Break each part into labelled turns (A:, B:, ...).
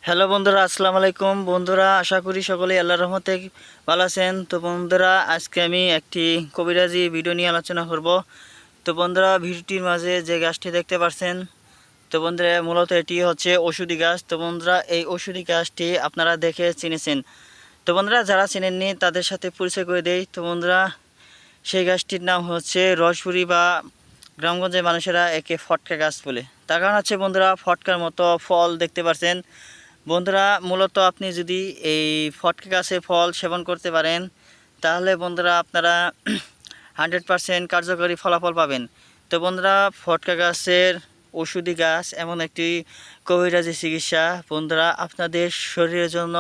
A: Hello বন্ধুরা, আসসালামু আলাইকুম। বন্ধুরা, আশা করি সকলেই আল্লাহর রহমতে ভালো আছেন। তো বন্ধুরা, আজকে আমি একটি কবিরাজি ভিডিও নিয়ে আলোচনা করব। তো বন্ধুরা, ভিডিওটির মাঝে যে গাছটি দেখতে পাচ্ছেন, তো বন্ধুরা মূলত এটি হচ্ছে ওষুধি গাছ। তো বন্ধুরা, এই ওষুধি গাছটি আপনারা দেখে চিনেছেন। তো বন্ধুরা, যারা চেনেননি তাদের সাথে পরিচয় করে দেই। তো বন্ধুরা, সেই গাছটির নাম হচ্ছে রসপুরি, বা গ্রামগঞ্জের মানুষেরা একে ফটকা গাছ বলে। তার কারণ হচ্ছে বন্ধুরা, ফটকার মতো ফল দেখতে পাচ্ছেন। বন্ধুরা, মূলত আপনি যদি এই ফটকা গাছের ফল সেবন করতে পারেন, তাহলে বন্ধুরা আপনারা 100% কার্যকরী ফলাফল পাবেন। তো বন্ধুরা, ফটকা গাছের ওষুধি গাছ এমন একটি কবিরাজি চিকিৎসা, বন্ধুরা আপনাদের শরীরের জন্য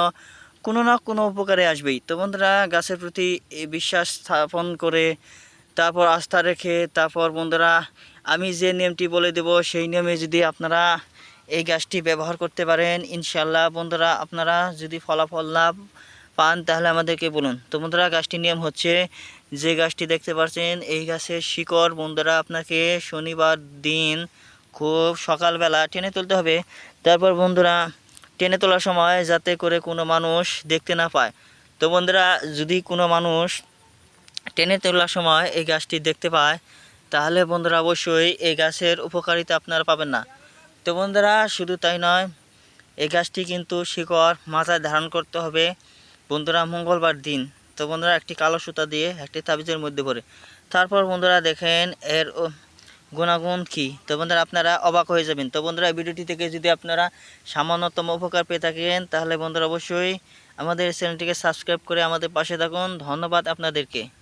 A: কোনো না কোনো উপকারে আসবেই। তো বন্ধুরা, গাছের প্রতি বিশ্বাস স্থাপন করে, তারপর আস্থা রেখে, তারপর বন্ধুরা আমি যে নিয়মটি বলে দেব সেই নিয়মে যদি আপনারা এই গাছটি ব্যবহার করতে পারেন, ইনশাল্লাহ বন্ধুরা আপনারা যদি ফলাফল লাভ পান তাহলে আমাদেরকে বলুন। তো বন্ধুরা, গাছটির নিয়ম হচ্ছে, যে গাছটি দেখতে পাচ্ছেন এই গাছের শিকড় বন্ধুরা আপনাকে শনিবার দিন খুব সকালবেলা টেনে তুলতে হবে। তারপর বন্ধুরা, টেনে তোলার সময় যাতে করে কোনো মানুষ দেখতে না পায়। তো বন্ধুরা, যদি কোনো মানুষ টেনে তোলার সময় এই গাছটি দেখতে পায়, তাহলে বন্ধুরা অবশ্যই এই গাছের উপকারিতা আপনারা পাবেন না। তো বন্ধুরা, শুধু তাই নয়, এই গাছটি কিন্তু শিকড় মাথায় ধারণ করতে হবে বন্ধুরা মঙ্গলবার দিন। তো বন্ধুরা, একটি কালো সুতা দিয়ে একটি তাবিজের মধ্যে ভরে, তারপর বন্ধুরা দেখেন এর গুণাগুণ কী। তো বন্ধুরা, আপনারা অবাক হয়ে যাবেন। তো বন্ধুরা, ভিডিওটি থেকে যদি আপনারা সামান্যতম উপকার পেয়ে থাকেন, তাহলে বন্ধুরা অবশ্যই আমাদের চ্যানেলটিকে সাবস্ক্রাইব করে আমাদের পাশে থাকুন। ধন্যবাদ আপনাদেরকে।